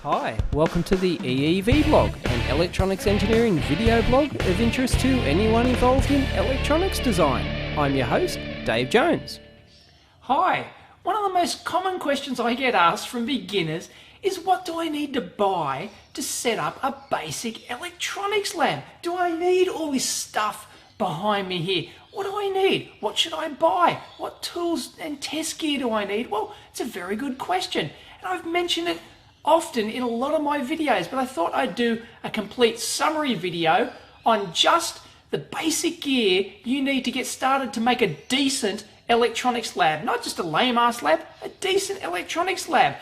Hi, welcome to the EEVblog, an electronics engineering video blog of interest to anyone involved in electronics design. I'm your host, Dave Jones. Hi, one of the most common questions I get asked from beginners is what do I need to buy to set up a basic electronics lab? Do I need all this stuff behind me here? What do I need? What should I buy? What tools and test gear do I need? Well, it's a very good question, and I've mentioned it often in a lot of my videos, but I thought I'd do a complete summary video on just the basic gear you need to get started to make a decent electronics lab. Not just a lame-ass lab, a decent electronics lab.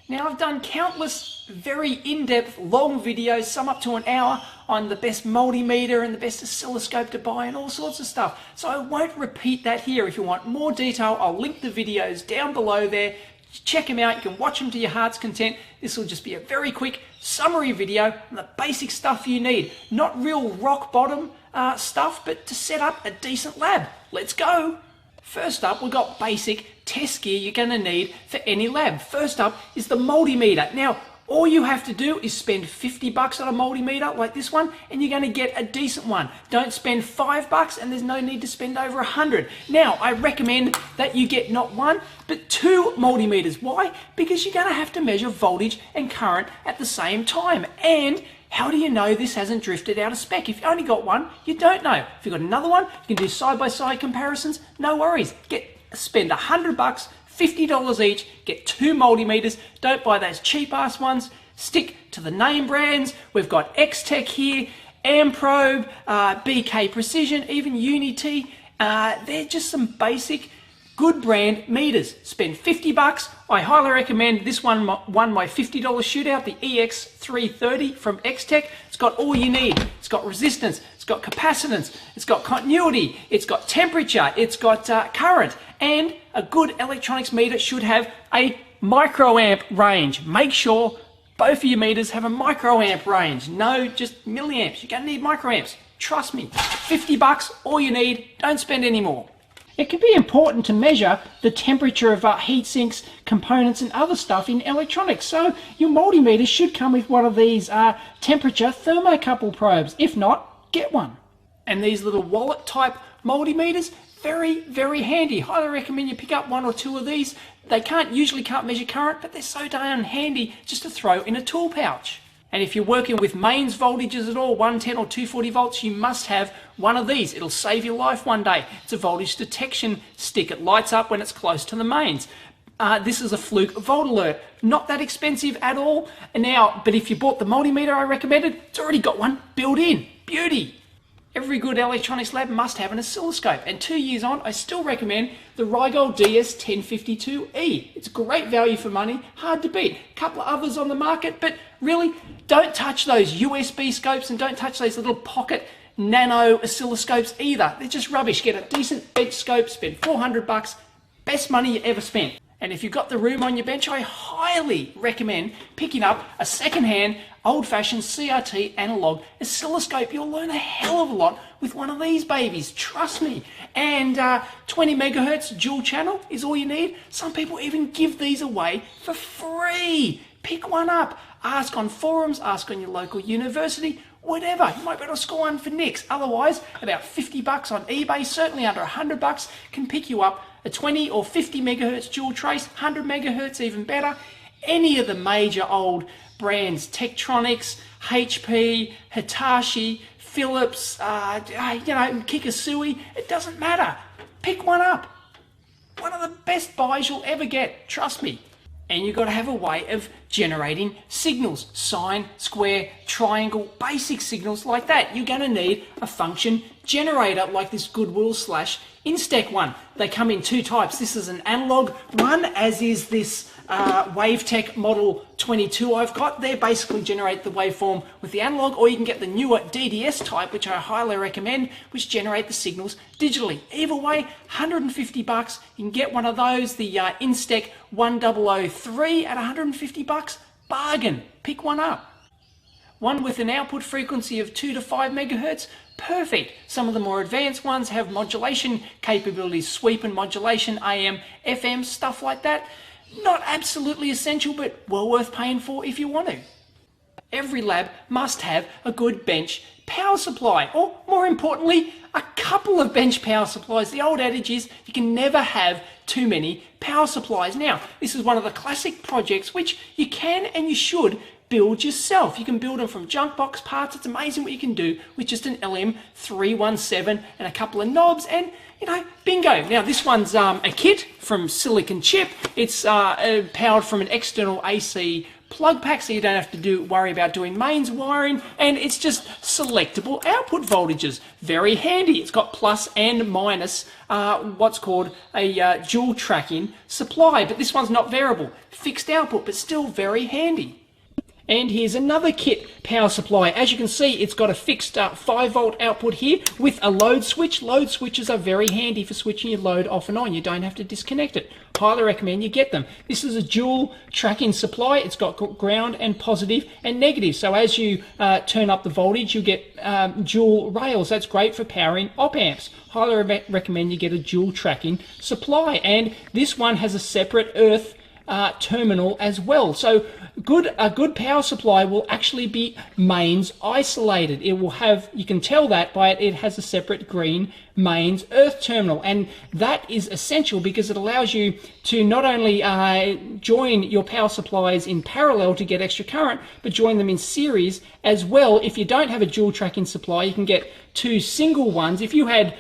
Now, I've done countless very in-depth long videos, some up to an hour, on the best multimeter and the best oscilloscope to buy and all sorts of stuff. So I won't repeat that here. If you want more detail, I'll link the videos down below there. Check them out, you can watch them to your heart's content. This will just be a very quick summary video on the basic stuff you need. Not real rock bottom stuff, but to set up a decent lab. Let's go! First up, we've got basic test gear you're going to need for any lab. First up is the multimeter. Now, all you have to do is spend $50 on a multimeter like this one, and you're going to get a decent one. Don't spend $5, and there's no need to spend over $100. Now, I recommend that you get not one, but two multimeters. Why? Because you're going to have to measure voltage and current at the same time. And how do you know this hasn't drifted out of spec? If you only got one, you don't know. If you've got another one, you can do side-by-side comparisons. No worries. Spend $100, $50 each, get two multimeters. Don't buy those cheap-ass ones. Stick to the name brands. We've got X-Tech here, Amprobe, BK Precision, even Unity. They're just some basic good brand meters. Spend $50. I highly recommend this one won my $50 shootout, the EX330 from X-Tech. It's got all you need. It's got resistance, it's got capacitance, it's got continuity, it's got temperature, it's got current, and a good electronics meter should have a microamp range. Make sure both of your meters have a microamp range. No, just milliamps. You're gonna need microamps. Trust me. $50, all you need. Don't spend any more. It can be important to measure the temperature of heat sinks, components and other stuff in electronics. So your multimeter should come with one of these temperature thermocouple probes. If not, get one. And these little wallet type multimeters, very, very handy. Highly recommend you pick up one or two of these. They usually can't measure current, but they're so darn handy just to throw in a tool pouch. And if you're working with mains voltages at all, 110 or 240 volts, you must have one of these. It'll save your life one day. It's a voltage detection stick. It lights up when it's close to the mains. This is a Fluke Volt Alert. Not that expensive at all. Now, but if you bought the multimeter I recommended, it's already got one built in. Beauty! Every good electronics lab must have an oscilloscope, and 2 years on, I still recommend the Rigol DS1052E. It's great value for money, hard to beat. A couple of others on the market, but really, don't touch those USB scopes and don't touch those little pocket nano oscilloscopes either. They're just rubbish. Get a decent bench scope, spend $400, best money you ever spent. And if you've got the room on your bench, I highly recommend picking up a second-hand, old-fashioned CRT analog oscilloscope. You'll learn a hell of a lot with one of these babies, trust me. And 20 megahertz dual channel is all you need. Some people even give these away for free. Pick one up. Ask on forums, ask on your local university, whatever. You might be able to score one for nicks. Otherwise, about $50 on eBay, certainly under $100, can pick you up a 20 or 50 megahertz dual trace, 100 megahertz even better. Any of the major old brands, Tektronix, HP, Hitachi, Philips, Kikasui, it doesn't matter. Pick one up. One of the best buys you'll ever get, trust me. And you've got to have a way of generating signals. Sine, square, triangle, basic signals like that. You're going to need a function generator like this Goodwill / Instec one. They come in two types. This is an analog one, as is this WaveTech Model 22 I've got. They basically generate the waveform with the analog, or you can get the newer DDS type, which I highly recommend, which generate the signals digitally. Either way, $150. You can get one of those, the Instec 1003 at $150. Bargain. Pick one up. One with an output frequency of 2 to 5 megahertz, perfect. Some of the more advanced ones have modulation capabilities, sweep and modulation, AM, FM, stuff like that. Not absolutely essential, but well worth paying for if you want to. Every lab must have a good bench power supply, or more importantly, a couple of bench power supplies. The old adage is you can never have too many power supplies. Now, this is one of the classic projects which you can and you should build yourself. You can build them from junk box parts. It's amazing what you can do with just an LM317 and a couple of knobs, and bingo. Now this one's a kit from silicon chip. It's powered from an external AC plug pack, so you don't have to worry about doing mains wiring, and it's just selectable output voltages. Very handy. It's got plus and minus what's called a dual tracking supply, but this one's not variable. Fixed output, but still very handy. And here's another kit power supply. As you can see, it's got a fixed 5-volt output here with a load switch. Load switches are very handy for switching your load off and on. You don't have to disconnect it. Highly recommend you get them. This is a dual tracking supply. It's got ground and positive and negative. So as you turn up the voltage, you get dual rails. That's great for powering op amps. Highly recommend you get a dual tracking supply. And this one has a separate earth terminal as well. So a good power supply will actually be mains isolated. It will have, you can tell that by it has a separate green mains earth terminal, and that is essential because it allows you to not only join your power supplies in parallel to get extra current, but join them in series as well. If you don't have a dual tracking supply, you can get two single ones. If you had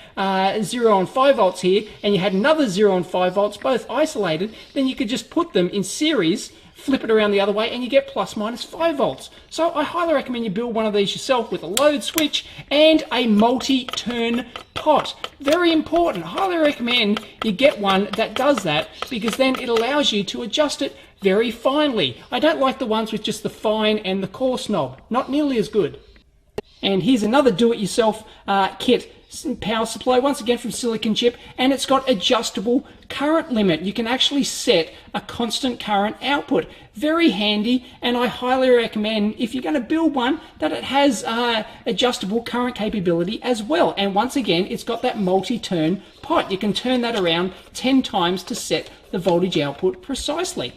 0 and 5 volts here and you had another 0 and 5 volts both isolated, then you could just put them in series, flip it around the other way, and you get plus minus 5 volts. So I highly recommend you build one of these yourself with a load switch and a multi-turn pot. Very important. Highly recommend you get one that does that, because then it allows you to adjust it very finely. I don't like the ones with just the fine and the coarse knob. Not nearly as good. And here's another do-it-yourself kit power supply, once again from silicon chip, and it's got adjustable current limit. You can actually set a constant current output. Very handy, and I highly recommend, if you're going to build one, that it has adjustable current capability as well. And once again, it's got that multi-turn pot. You can turn that around 10 times to set the voltage output precisely.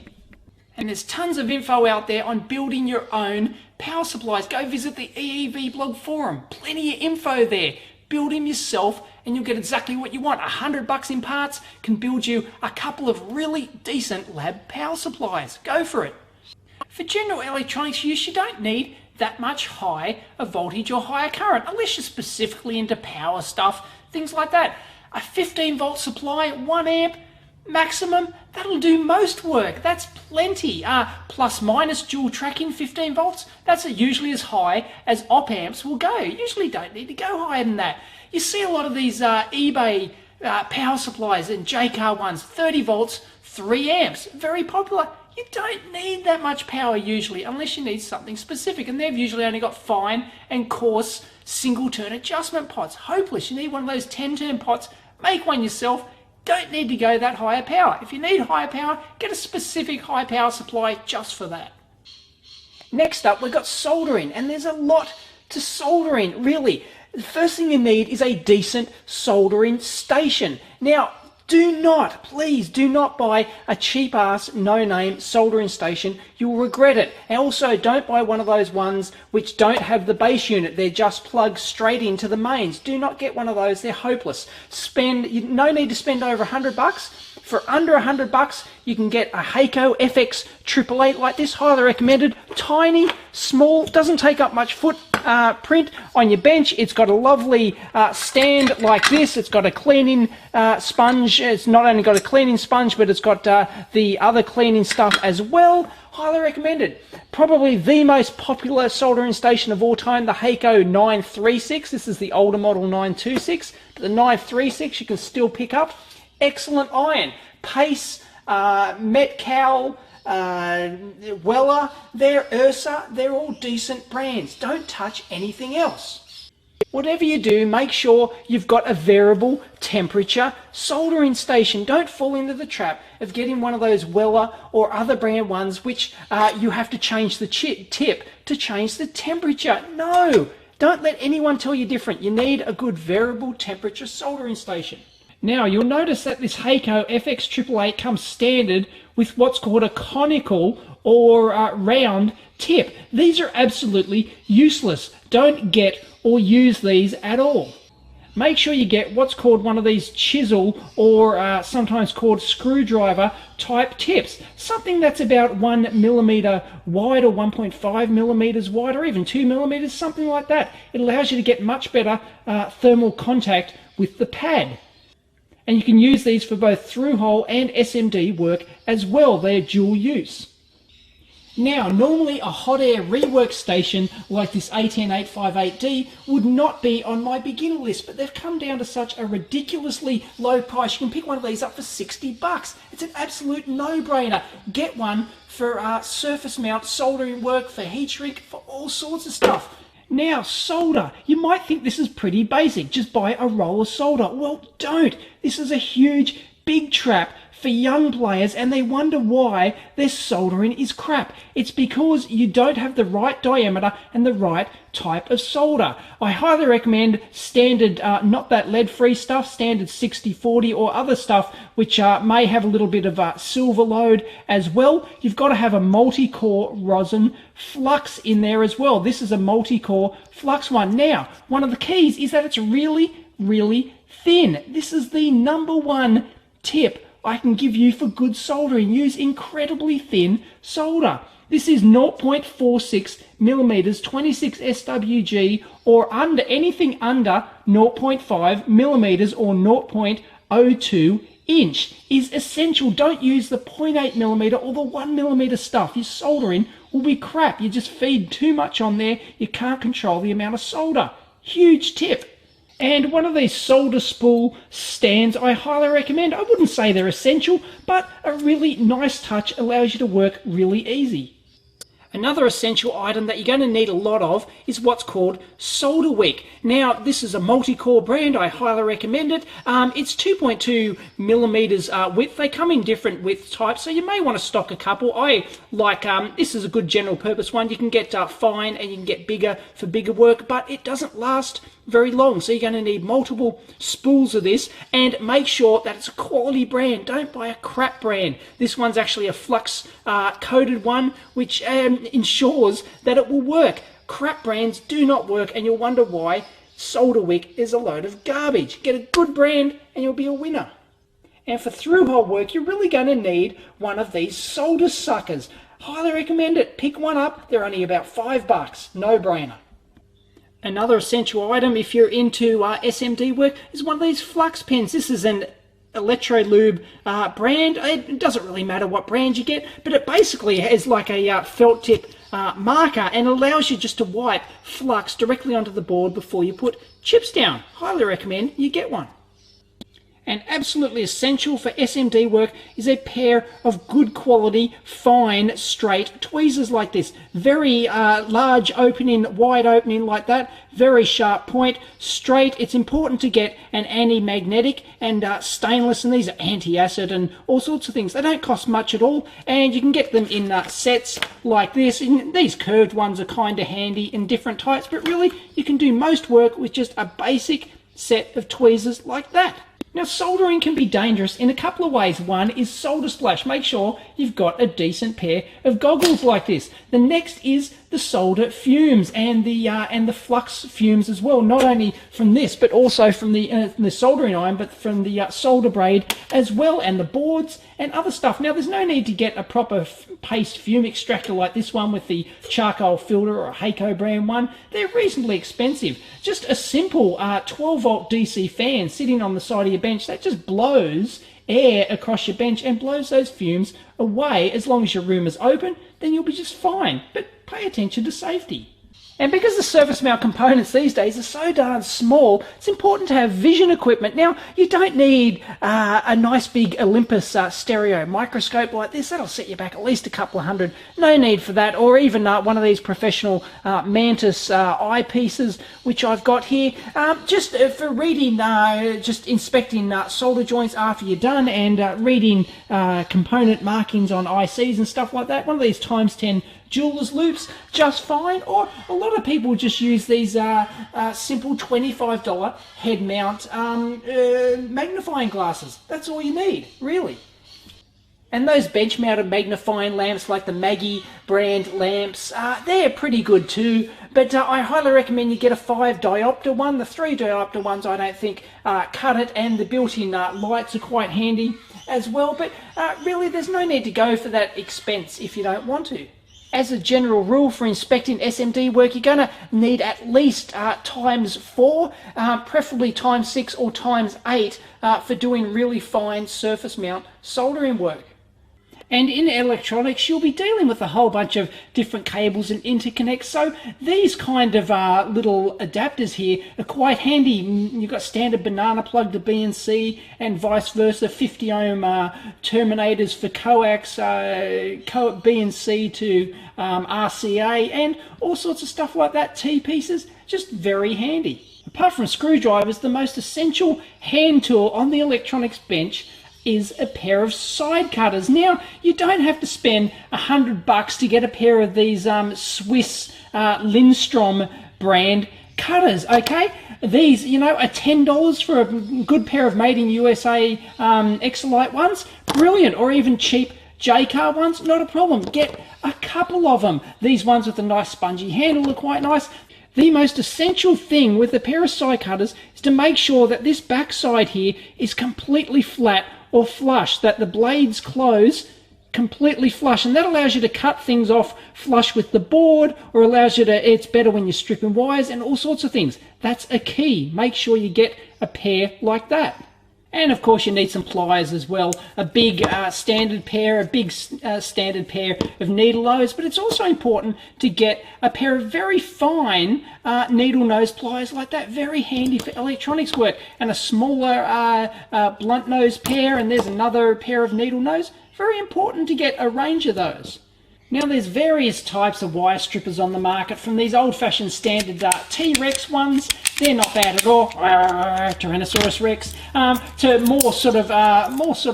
And there's tons of info out there on building your own power supplies. Go visit the EEVblog forum. Plenty of info there. Build them yourself and you'll get exactly what you want. $100 in parts can build you a couple of really decent lab power supplies. Go for it. For general electronics use, you don't need that much high a voltage or higher current, unless you're specifically into power stuff, things like that. A 15-volt supply, 1 amp, maximum, that'll do most work. That's plenty. Plus minus dual tracking 15 volts, that's usually as high as op amps will go. You usually don't need to go higher than that. You see a lot of these eBay power supplies and JCar ones, 30 volts, 3 amps, very popular. You don't need that much power usually, unless you need something specific, and they've usually only got fine and coarse single turn adjustment pots. Hopeless. You need one of those 10-turn pots, make one yourself. Don't need to go that higher power. If you need higher power, get a specific high power supply just for that. Next up, we've got soldering, and there's a lot to soldering, really. The first thing you need is a decent soldering station. Now, please do not buy a cheap ass no-name soldering station. You'll regret it. And also, don't buy one of those ones which don't have the base unit. They're just plugged straight into the mains. Do not get one of those. They're hopeless. No need to spend over $100. For under $100, you can get a Heiko FX 888 like this. Highly recommended. Tiny, small, doesn't take up much footprint on your bench. It's got a lovely stand like this. It's got a cleaning sponge. It's not only got a cleaning sponge, but it's got the other cleaning stuff as well. Highly recommended. Probably the most popular soldering station of all time, the Heiko 936. This is the older model 926. But the 936 you can still pick up. Excellent iron. Pace, Metcal, Weller, Ursa, they're all decent brands. Don't touch anything else. Whatever you do, make sure you've got a variable temperature soldering station. Don't fall into the trap of getting one of those Weller or other brand ones which you have to change the tip to change the temperature. No, don't let anyone tell you different. You need a good variable temperature soldering station. Now, you'll notice that this Heiko FX 888 comes standard with what's called a conical or round tip. These are absolutely useless. Don't get or use these at all. Make sure you get what's called one of these chisel or sometimes called screwdriver type tips. Something that's about 1 millimeter wide or 1.5 millimeters wide or even 2 millimeters, something like that. It allows you to get much better thermal contact with the pad. And you can use these for both through-hole and SMD work as well. They're dual use. Now, normally a hot air rework station like this A10858D would not be on my beginner list, but they've come down to such a ridiculously low price. You can pick one of these up for 60 bucks. It's an absolute no-brainer. Get one for surface mount soldering work, for heat shrink, for all sorts of stuff. Now, solder. You might think this is pretty basic. Just buy a roll of solder. Well, don't. This is a huge, big trap for young players, and they wonder why their soldering is crap. It's because you don't have the right diameter and the right type of solder. I highly recommend standard, not that lead-free stuff, standard 60-40 or other stuff which may have a little bit of silver load as well. You've got to have a multi-core rosin flux in there as well. This is a multi-core flux one. Now, one of the keys is that it's really, really thin. This is the #1 tip I can give you for good soldering. Use incredibly thin solder. This is 0.46 millimeters, 26 SWG, or under anything under 0.5 millimeters or 0.02 inch is essential. Don't use the 0.8 millimeter or the 1 millimeter stuff. Your soldering will be crap. You just feed too much on there. You can't control the amount of solder. Huge tip. And one of these solder spool stands I highly recommend. I wouldn't say they're essential, but a really nice touch allows you to work really easy. Another essential item that you're going to need a lot of is what's called solder wick. Now, this is a multi-core brand. I highly recommend it. It's 2.2 millimeters width. They come in different width types, so you may want to stock a couple. I like, this is a good general purpose one. You can get fine and you can get bigger for bigger work, but it doesn't last very long, so you're going to need multiple spools of this, and make sure that it's a quality brand. Don't buy a crap brand. This one's actually a flux coated one, which ensures that it will work. Crap brands do not work, and you'll wonder why solder wick is a load of garbage. Get a good brand and you'll be a winner. And for through-hole work, you're really going to need one of these solder suckers. Highly recommend it. Pick one up. They're only about $5. No-brainer. Another essential item if you're into SMD work is one of these Flux Pins. This is an Electrolube brand. It doesn't really matter what brand you get, but it basically has like a felt tip marker and allows you just to wipe flux directly onto the board before you put chips down. Highly recommend you get one. And absolutely essential for SMD work is a pair of good quality, fine, straight tweezers like this. Very large opening, wide opening like that. Very sharp point, straight. It's important to get an anti-magnetic and stainless, and these are anti-acid and all sorts of things. They don't cost much at all, and you can get them in sets like this. And these curved ones are kind of handy in different types, but really you can do most work with just a basic set of tweezers like that. Now, soldering can be dangerous in a couple of ways. One is solder splash. Make sure you've got a decent pair of goggles like this. The next is the solder fumes and the flux fumes as well. Not only from this, but also from the soldering iron, but from the solder braid as well, and the boards and other stuff. Now, there's no need to get a proper paste fume extractor like this one with the charcoal filter or a Heiko brand one. They're reasonably expensive. Just a simple 12-volt DC fan sitting on the side of your bench that just blows air across your bench and blows those fumes away. As long as your room is open, then you'll be just fine. But pay attention to safety. And because the surface mount components these days are so darn small, it's important to have vision equipment. Now, you don't need a nice big Olympus stereo microscope like this. That'll set you back at least a couple of hundred. No need for that. Or even one of these professional Mantis eyepieces, which I've got here. Just for reading, just inspecting solder joints after you're done, and reading component markings on ICs and stuff like that. One of these ×10 jeweler's loops, just fine. Or a lot of people just use these simple $25 head mount magnifying glasses. That's all you need, really. And those bench-mounted magnifying lamps like the Maggie brand lamps, they're pretty good too. But I highly recommend you get a 5 diopter one. The 3 diopter ones I don't think cut it, and the built-in lights are quite handy as well. But really there's no need to go for that expense if you don't want to. As a general rule for inspecting SMD work, you're going to need at least ×4, preferably ×6 or ×8 for doing really fine surface mount soldering work. And in electronics, you'll be dealing with a whole bunch of different cables and interconnects. So these kind of little adapters here are quite handy. You've got standard banana plug to BNC and vice versa, 50 ohm terminators for coax, BNC to RCA, and all sorts of stuff like that, T-pieces, just very handy. Apart from screwdrivers, the most essential hand tool on the electronics bench is a pair of side cutters. Now, you don't have to spend $100 to get a pair of these Swiss Lindstrom brand cutters, okay? These, you know, are $10 for a good pair of made in USA Exolite ones. Brilliant. Or even cheap J-Car ones, not a problem. Get a couple of them. These ones with a nice spongy handle are quite nice. The most essential thing with a pair of side cutters is to make sure that this backside here is completely flat or flush, that the blades close completely flush, and that allows you to cut things off flush with the board, or allows you to, it's better when you're stripping wires and all sorts of things. That's a key. Make sure you get a pair like that. And of course you need some pliers as well, a big standard pair of needle nose, but it's also important to get a pair of very fine needle nose pliers like that, very handy for electronics work, and a smaller blunt nose pair, and there's another pair of needle nose. Very important to get a range of those. Now there's various types of wire strippers on the market, from these old-fashioned standard T-Rex ones, they're not bad at all, Tyrannosaurus Rex, to more sort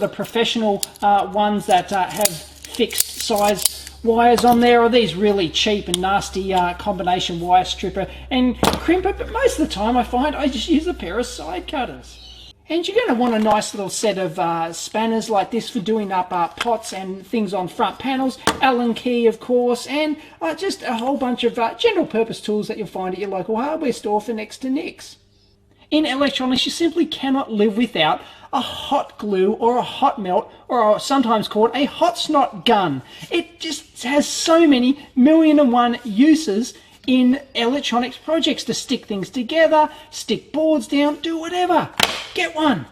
of professional ones that have fixed size wires on there, or these really cheap and nasty combination wire stripper and crimper. But most of the time I find I just use a pair of side cutters. And you're going to want a nice little set of spanners like this for doing up pots and things on front panels, Allen key of course, and just a whole bunch of general purpose tools that you'll find at your local hardware store for next to nix. In electronics, you simply cannot live without a hot glue or a hot melt, or sometimes called a hot snot gun. It just has so many 1,000,001 uses in electronics projects, to stick things together, stick boards down, do whatever. Get one.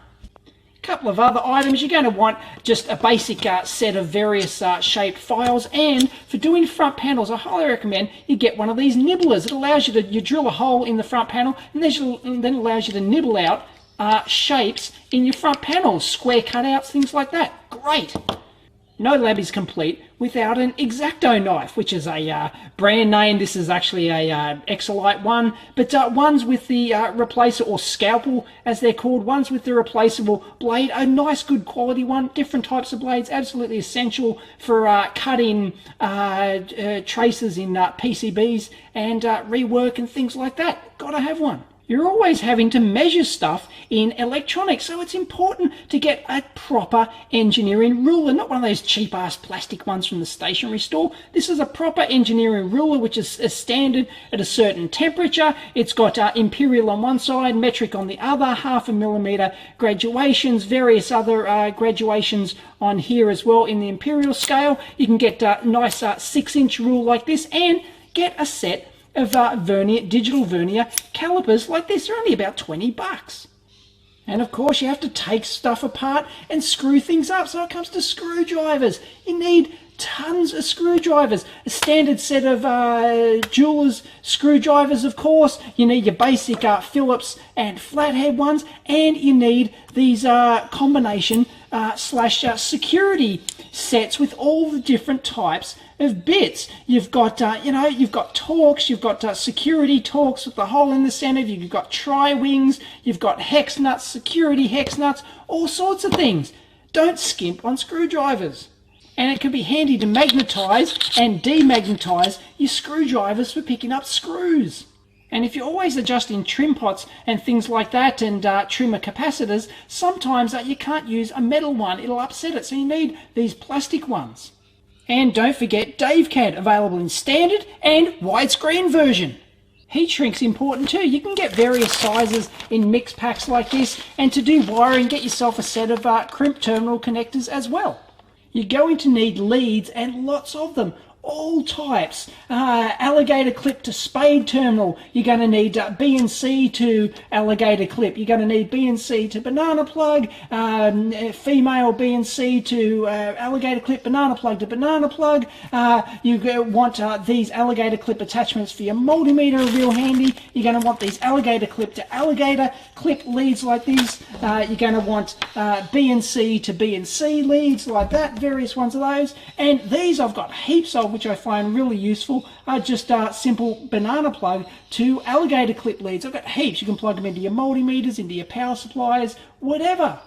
A couple of other items, you're going to want just a basic set of various shaped files, and for doing front panels I highly recommend you get one of these nibblers. It allows you to, you drill a hole in the front panel and then allows you to nibble out shapes in your front panels, square cutouts, things like that. Great. No lab is complete without an X-Acto knife, which is a brand name. This is actually a Exolite one, but ones with the replacer, or scalpel as they're called, ones with the replaceable blade, a nice good quality one. Different types of blades, absolutely essential for cutting traces in PCBs and rework and things like that. Gotta have one. You're always having to measure stuff in electronics, so it's important to get a proper engineering ruler, not one of those cheap-ass plastic ones from the stationery store. This is a proper engineering ruler, which is a standard at a certain temperature. It's got imperial on one side, metric on the other, 0.5 millimeter graduations, various other graduations on here as well in the imperial scale. You can get a nice 6-inch rule like this, and get a set of digital vernier calipers like this. They're only about $20. And of course you have to take stuff apart and screw things up. So it comes to screwdrivers. You need tons of screwdrivers. A standard set of jeweler's screwdrivers, of course. You need your basic Phillips and flathead ones, and you need these combination slash security sets with all the different types of bits. You've got you've got Torx, you've got security Torx with the hole in the center, you've got tri-wings, you've got hex nuts, security hex nuts, all sorts of things. Don't skimp on screwdrivers. And it can be handy to magnetize and demagnetize your screwdrivers for picking up screws. And if you're always adjusting trim pots and things like that and trimmer capacitors, sometimes you can't use a metal one, it'll upset it, so you need these plastic ones. And don't forget DaveCAD, available in standard and widescreen version. Heat shrink's important too. You can get various sizes in mix packs like this, and to do wiring, get yourself a set of crimp terminal connectors as well. You're going to need leads, and lots of them, all types. Alligator clip to spade terminal. You're going to need BNC to alligator clip. You're going to need BNC to banana plug, female BNC to alligator clip, banana plug to banana plug. You want these alligator clip attachments for your multimeter, real handy. You're going to want these alligator clip to alligator clip leads like these. You're going to want BNC to BNC leads like that, various ones of those. And these I've got heaps of, which I find really useful, are just simple banana plug to alligator clip leads. I've got heaps. You can plug them into your multimeters, into your power supplies, whatever.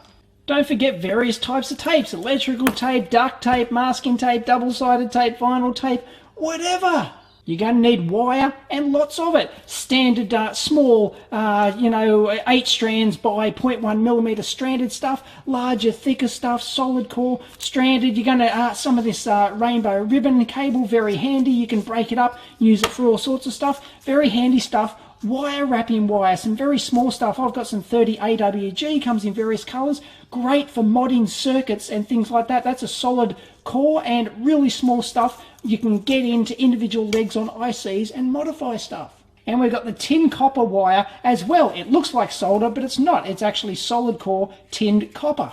Don't forget various types of tapes: electrical tape, duct tape, masking tape, double-sided tape, vinyl tape, whatever. You're going to need wire, and lots of it. Standard small, 8 strands by 0.1 millimeter stranded stuff, larger, thicker stuff, solid core, stranded. You're going to, some of this rainbow ribbon cable, very handy. You can break it up, use it for all sorts of stuff. Very handy stuff. Wire wrapping wire, some very small stuff. I've got some 30 AWG, comes in various colours. Great for modding circuits and things like that. That's a solid core, and really small stuff you can get into individual legs on ICs and modify stuff. And we've got the tin copper wire as well. It looks like solder, but it's not. It's actually solid core tinned copper.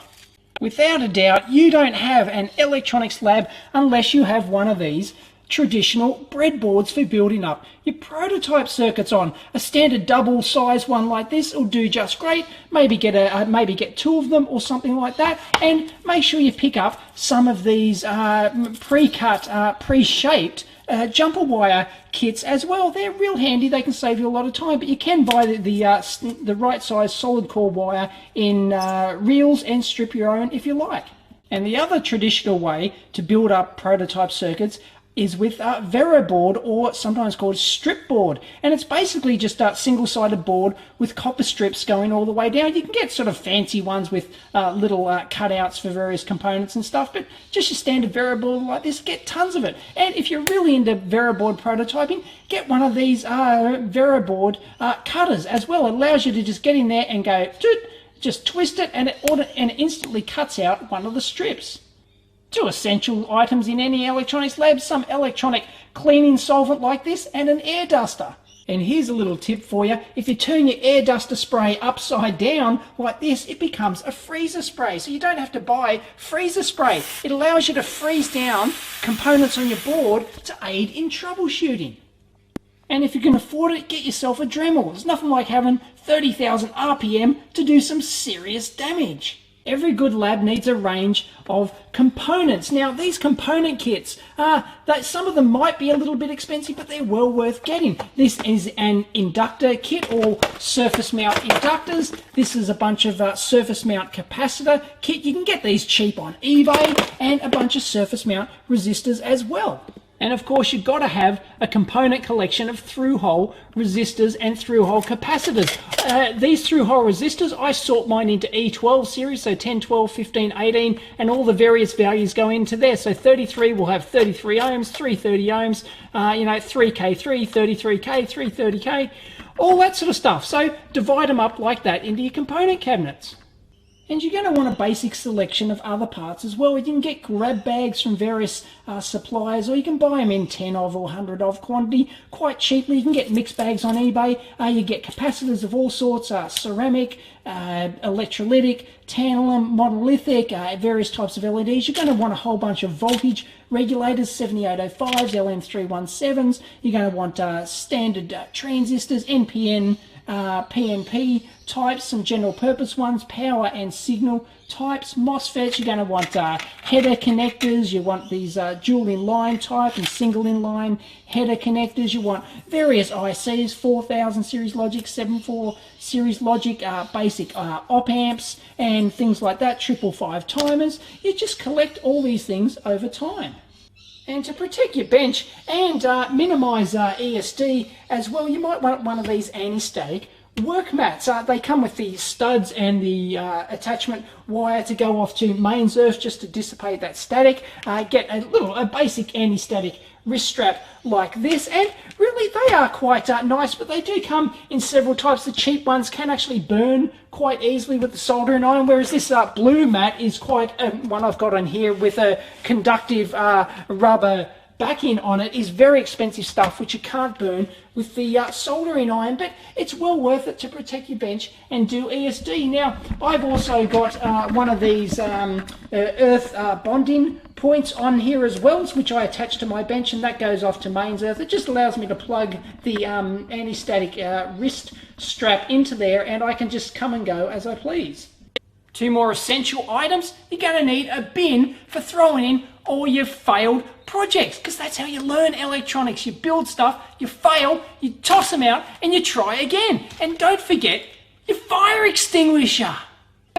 Without a doubt, you don't have an electronics lab unless you have one of these traditional breadboards for building up your prototype circuits on. A standard double size one like this will do just great. Maybe get 2 of them or something like that, and make sure you pick up some of these pre-cut, pre-shaped jumper wire kits as well. They're real handy. They can save you a lot of time, but you can buy the right size solid core wire in reels and strip your own if you like. And the other traditional way to build up prototype circuits is with a Vero board, or sometimes called strip board, and it's basically just a single-sided board with copper strips going all the way down. You can get sort of fancy ones with little cutouts for various components and stuff, but just your standard Vero board like this, get tons of it. And if you're really into Vero board prototyping, get one of these Vero board cutters as well. It allows you to just get in there and go, just twist it, and it instantly cuts out one of the strips. 2 essential items in any electronics lab: some electronic cleaning solvent like this, and an air duster. And here's a little tip for you: if you turn your air duster spray upside down like this, it becomes a freezer spray. So you don't have to buy freezer spray. It allows you to freeze down components on your board to aid in troubleshooting. And if you can afford it, get yourself a Dremel. There's nothing like having 30,000 RPM to do some serious damage. Every good lab needs a range of components. Now, these component kits, some of them might be a little bit expensive, but they're well worth getting. This is an inductor kit, all surface mount inductors. This is a bunch of surface mount capacitor kit. You can get these cheap on eBay, and a bunch of surface mount resistors as well. And of course, you've got to have a component collection of through-hole resistors and through-hole capacitors. These through-hole resistors, I sort mine into E12 series, so 10, 12, 15, 18, and all the various values go into there. So 33 will have 33 ohms, 330 ohms, 3K, 333K, 330K, all that sort of stuff. So divide them up like that into your component cabinets. And you're going to want a basic selection of other parts as well. You can get grab bags from various suppliers, or you can buy them in 10 of or 100 of quantity quite cheaply. You can get mix bags on eBay. You get capacitors of all sorts, ceramic, electrolytic, tantalum, monolithic, various types of LEDs. You're going to want a whole bunch of voltage regulators, 7805s, LM317s. You're going to want standard transistors, NPN, PNP types, some general purpose ones, power and signal types, MOSFETs. You're going to want header connectors. You want these dual inline type and single inline header connectors. You want various ICs, 4000 series logic, 74 series logic, basic op amps and things like that, 555 timers. You just collect all these things over time. And to protect your bench and minimise ESD as well, you might want one of these anti-static work mats. They come with the studs and the attachment wire to go off to mains earth just to dissipate that static. Get a basic anti-static wrist strap like this, and really they are quite nice, but they do come in several types. The cheap ones can actually burn quite easily with the soldering iron, whereas this blue mat is quite one I've got on here with a conductive rubber backing on it. Is very expensive stuff which you can't burn with the soldering iron, but it's well worth it to protect your bench and do ESD. Now I've also got one of these earth bonding points on here as well, which I attach to my bench, and that goes off to mains earth. It just allows me to plug the anti-static wrist strap into there, and I can just come and go as I please. Two more essential items. You're going to need a bin for throwing in all your failed projects, because that's how you learn electronics. You build stuff, you fail, you toss them out, and you try again. And don't forget your fire extinguisher.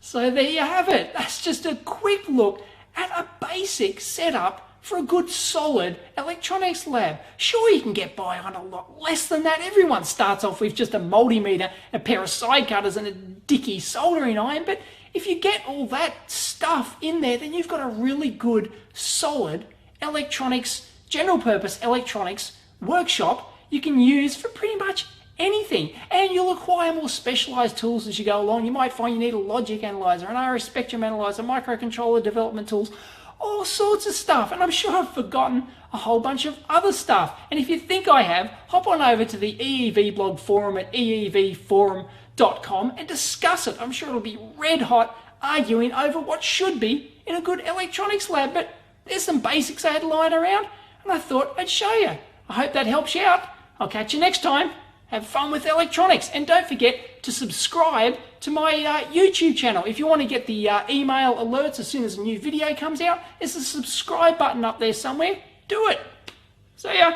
So there you have it. That's just a quick look at a basic setup for a good solid electronics lab. Sure, you can get by on a lot less than that. Everyone starts off with just a multimeter, a pair of side cutters, and a dicky soldering iron, but if you get all that stuff in there, then you've got a really good, solid electronics, general purpose electronics workshop you can use for pretty much anything. And you'll acquire more specialized tools as you go along. You might find you need a logic analyzer, an RF spectrum analyzer, microcontroller development tools, all sorts of stuff. And I'm sure I've forgotten a whole bunch of other stuff. And if you think I have, hop on over to the EEVblog forum at eevforum.com and discuss it. I'm sure it'll be red hot arguing over what should be in a good electronics lab, but there's some basics I had lying around and I thought I'd show you. I hope that helps you out. I'll catch you next time. Have fun with electronics, and don't forget to subscribe to my YouTube channel. If you want to get the email alerts as soon as a new video comes out, there's a subscribe button up there somewhere. Do it. See ya.